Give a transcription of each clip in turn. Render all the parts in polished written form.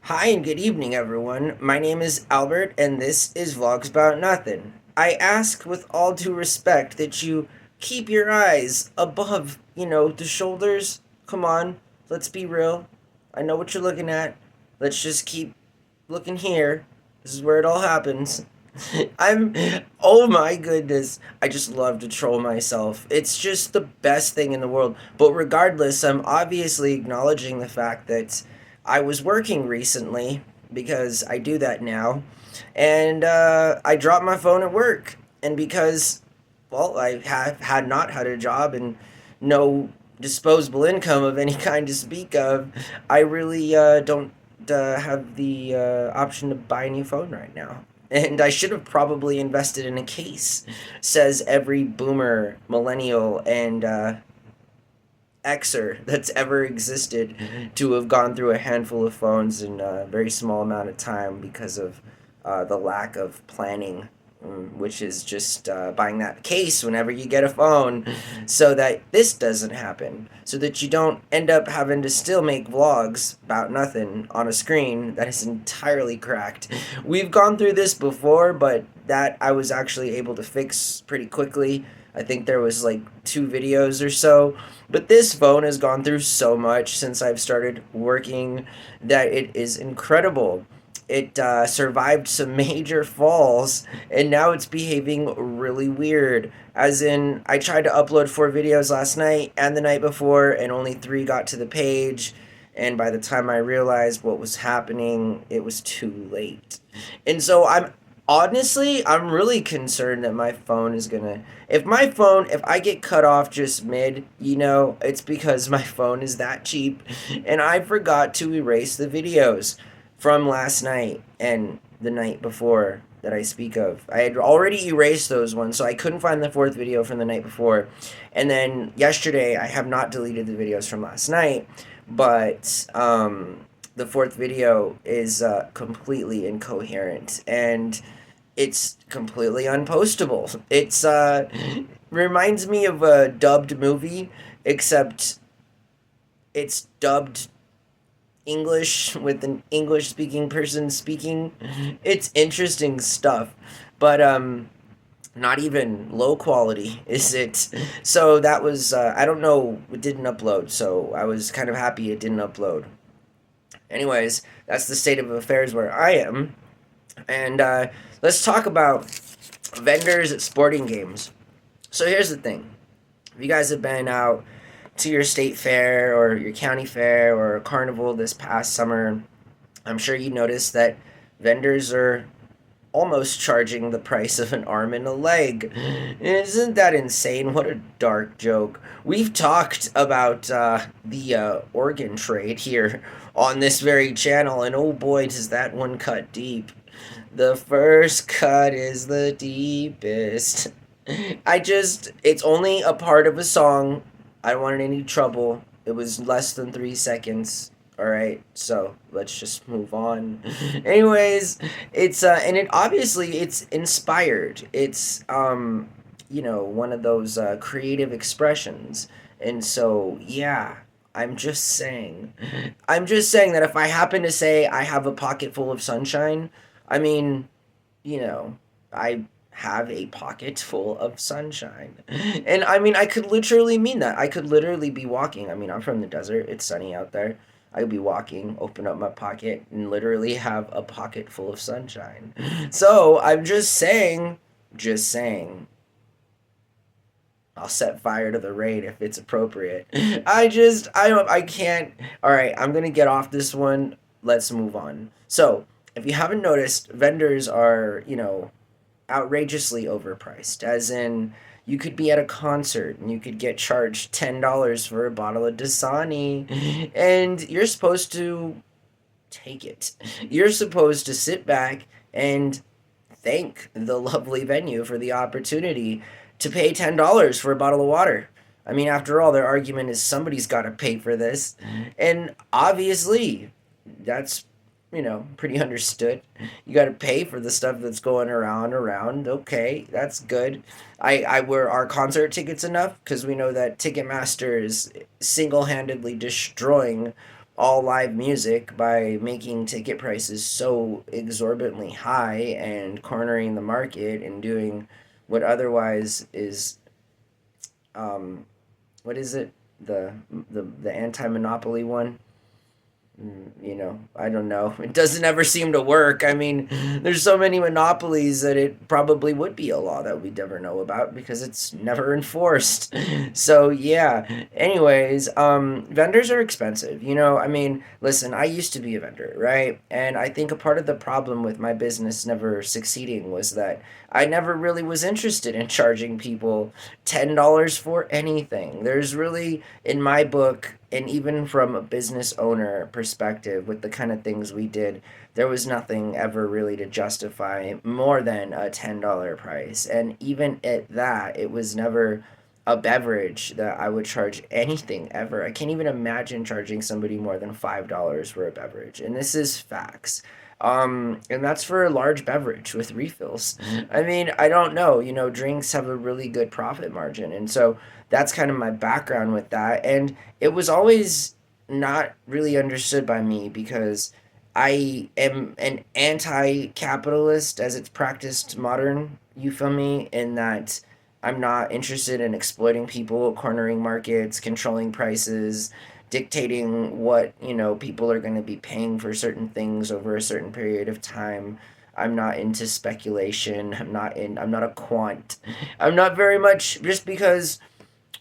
Hi and good evening, everyone. My name is Albert, and this is VlogsBoutNothin. I ask with all due respect that you keep your eyes above, the shoulders. Come on, let's be real. I know what you're looking at. Let's just keep looking here. This is where it all happens. I'm. Oh my goodness. I just love to troll myself. It's just the best thing in the world. But regardless, I'm obviously acknowledging the fact that I was working recently because I do that now. And I dropped my phone at work. And because, well, I have had not had a job and no disposable income of any kind to speak of, I really don't have the option to buy a new phone right now. And I should have probably invested in a case, says every boomer, millennial, and Xer that's ever existed to have gone through a handful of phones in a very small amount of time because of the lack of planning, which is just buying that case whenever you get a phone so that this doesn't happen, so that you don't end up having to still make vlogs about nothing on a screen that is entirely cracked. We've gone through this before, but that I was actually able to fix pretty quickly. I think there was like 2 videos or so, but this phone has gone through so much since I've started working that it is incredible. It survived some major falls, and now it's behaving really weird. As in, I tried to upload 4 videos last night and the night before, and only 3 got to the page. And by the time I realized what was happening, it was too late. And so I'm really concerned that my phone is gonna. If I get cut off just mid, it's because my phone is that cheap, and I forgot to erase the videos from last night and the night before that I speak of. I had already erased those ones, so I couldn't find the 4th video from the night before. And then yesterday, I have not deleted the videos from last night, but the 4th video is completely incoherent and it's completely unpostable. It's reminds me of a dubbed movie, except it's dubbed English with an English speaking person speaking. It's interesting stuff, but not even low quality is it. So that was I don't know, it didn't upload, so I was kind of happy it didn't upload. Anyways, that's the state of affairs where I am. And let's talk about vendors at sporting games. So here's the thing. If you guys have been out to your state fair or your county fair or a carnival this past summer, I'm sure you noticed that vendors are almost charging the price of an arm and a leg. Isn't that insane? What a dark joke. We've talked about the organ trade here on this very channel, and oh boy, does that one cut deep. The first cut is the deepest. It's only a part of a song. I don't want any trouble. It was less than 3 seconds. All right, so let's just move on. Anyways, and it obviously it's inspired. It's one of those creative expressions, and so yeah. I'm just saying that if I happen to say I have a pocket full of sunshine, I mean, you know, I have a pocket full of sunshine. And I mean, I could literally mean that. I could literally be walking. I mean, I'm from the desert, it's sunny out there. I could be walking, open up my pocket, and literally have a pocket full of sunshine. So I'm just saying, I'll set fire to the rain if it's appropriate. I can't. All right, I'm gonna get off this one. Let's move on. So, if you haven't noticed, vendors are, outrageously overpriced. As in, you could be at a concert and you could get charged $10 for a bottle of Dasani, and you're supposed to take it. You're supposed to sit back and thank the lovely venue for the opportunity to pay $10 for a bottle of water. I mean, after all, their argument is somebody's got to pay for this. And obviously, that's, pretty understood. You got to pay for the stuff that's going around. Okay, that's good. I wear our concert tickets enough because we know that Ticketmaster is single handedly destroying all live music by making ticket prices so exorbitantly high and cornering the market and doing what otherwise is, um, what is it, the anti-monopoly one. I don't know. It doesn't ever seem to work. I mean, there's so many monopolies that it probably would be a law that we'd never know about because it's never enforced. So, yeah. Anyways, vendors are expensive. I mean, listen, I used to be a vendor, right? And I think a part of the problem with my business never succeeding was that I never really was interested in charging people $10 for anything. There's really, in my book, and even from a business owner perspective, with the kind of things we did, there was nothing ever really to justify more than a $10 price. And even at that, it was never a beverage that I would charge anything ever. I can't even imagine charging somebody more than $5 for a beverage. And this is facts. And that's for a large beverage with refills. I mean, I don't know. Drinks have a really good profit margin. And so that's kind of my background with that. And it was always not really understood by me because I am an anti capitalist as it's practiced modern, you feel me? In that I'm not interested in exploiting people, cornering markets, controlling prices, dictating what, people are going to be paying for certain things over a certain period of time. I'm not into speculation. I'm not a quant. I'm not very much, just because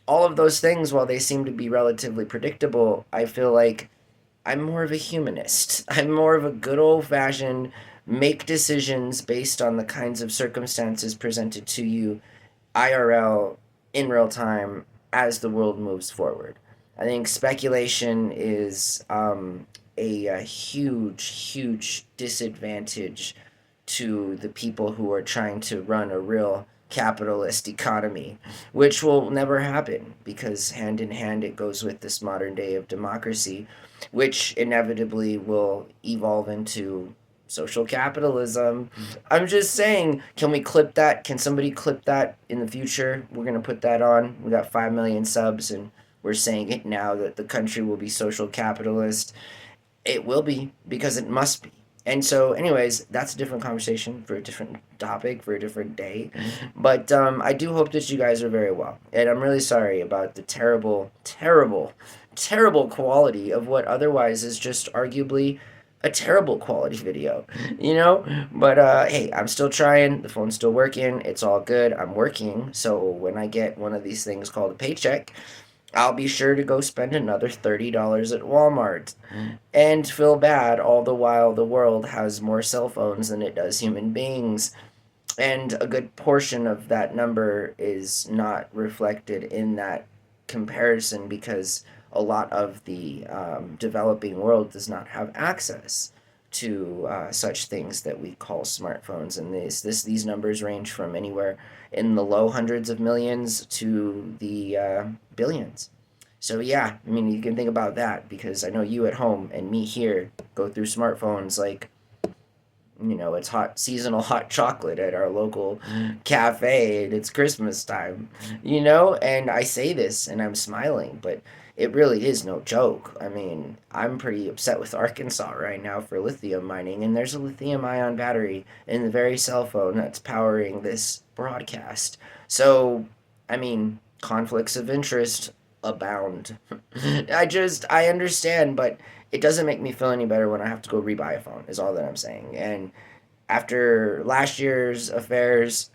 all of those things, while they seem to be relatively predictable, I feel like I'm more of a humanist. I'm more of a good old fashioned make decisions based on the kinds of circumstances presented to you IRL, in real time, as the world moves forward. I think speculation is a huge, huge disadvantage to the people who are trying to run a real capitalist economy, which will never happen because hand in hand it goes with this modern day of democracy, which inevitably will evolve into social capitalism. I'm just saying, can we clip that? Can somebody clip that in the future? We're going to put that on. We got 5 million subs and we're saying it now that the country will be social capitalist. It will be because it must be. And so, anyways, that's a different conversation for a different topic for a different day. But I do hope that you guys are very well. And I'm really sorry about the terrible, terrible, terrible quality of what otherwise is just arguably a terrible quality video, But hey, I'm still trying. The phone's still working. It's all good. I'm working. So when I get one of these things called a paycheck, I'll be sure to go spend another $30 at Walmart and feel bad all the while the world has more cell phones than it does human beings. And a good portion of that number is not reflected in that comparison because a lot of the developing world does not have access to such things that we call smartphones. And these numbers range from anywhere in the low hundreds of millions to the billions. So yeah, I mean, you can think about that because I know you at home and me here go through smartphones like, it's hot seasonal hot chocolate at our local cafe and it's Christmas time, and I say this and I'm smiling, but it really is no joke. I mean, I'm pretty upset with Arkansas right now for lithium mining, and there's a lithium ion battery in the very cell phone that's powering this broadcast. So, I mean, conflicts of interest abound. I understand, but it doesn't make me feel any better when I have to go rebuy a phone, is all that I'm saying. And after last year's affairs,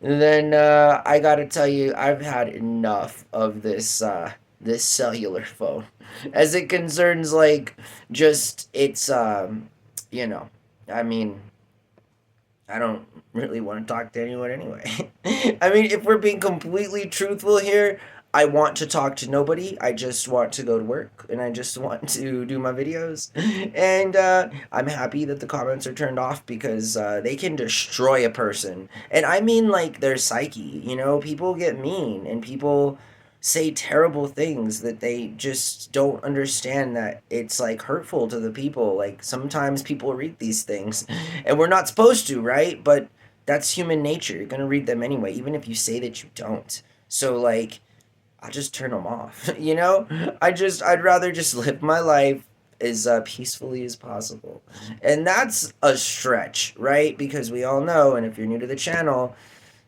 then I gotta tell you, I've had enough of this cellular phone, as it concerns like just it's you know, I mean, I don't really want to talk to anyone anyway. I mean, if we're being completely truthful here, I want to talk to nobody. I just want to go to work and I just want to do my videos. And I'm happy that the comments are turned off because they can destroy a person. And I mean, like, their psyche. People get mean and people say terrible things that they just don't understand that it's like hurtful to the people. Like sometimes people read these things and we're not supposed to, right? But that's human nature. You're going to read them anyway, even if you say that you don't. So like I'll just turn them off, I'd rather just live my life as peacefully as possible. And that's a stretch, right? Because we all know, and if you're new to the channel,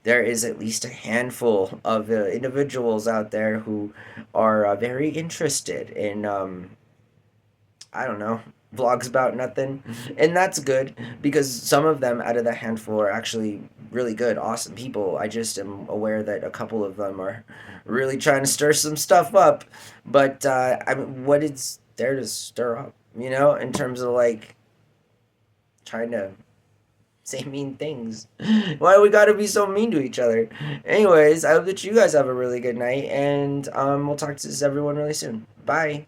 there is at least a handful of individuals out there who are very interested in, I don't know, vlogs about nothing. And that's good because some of them out of the handful are actually really good, awesome people. I just am aware that a couple of them are really trying to stir some stuff up. But, I mean, what is there to stir up, in terms of like trying to say mean things? Why we gotta be so mean to each other? Anyways, I hope that you guys have a really good night, and we'll talk to everyone really soon. Bye.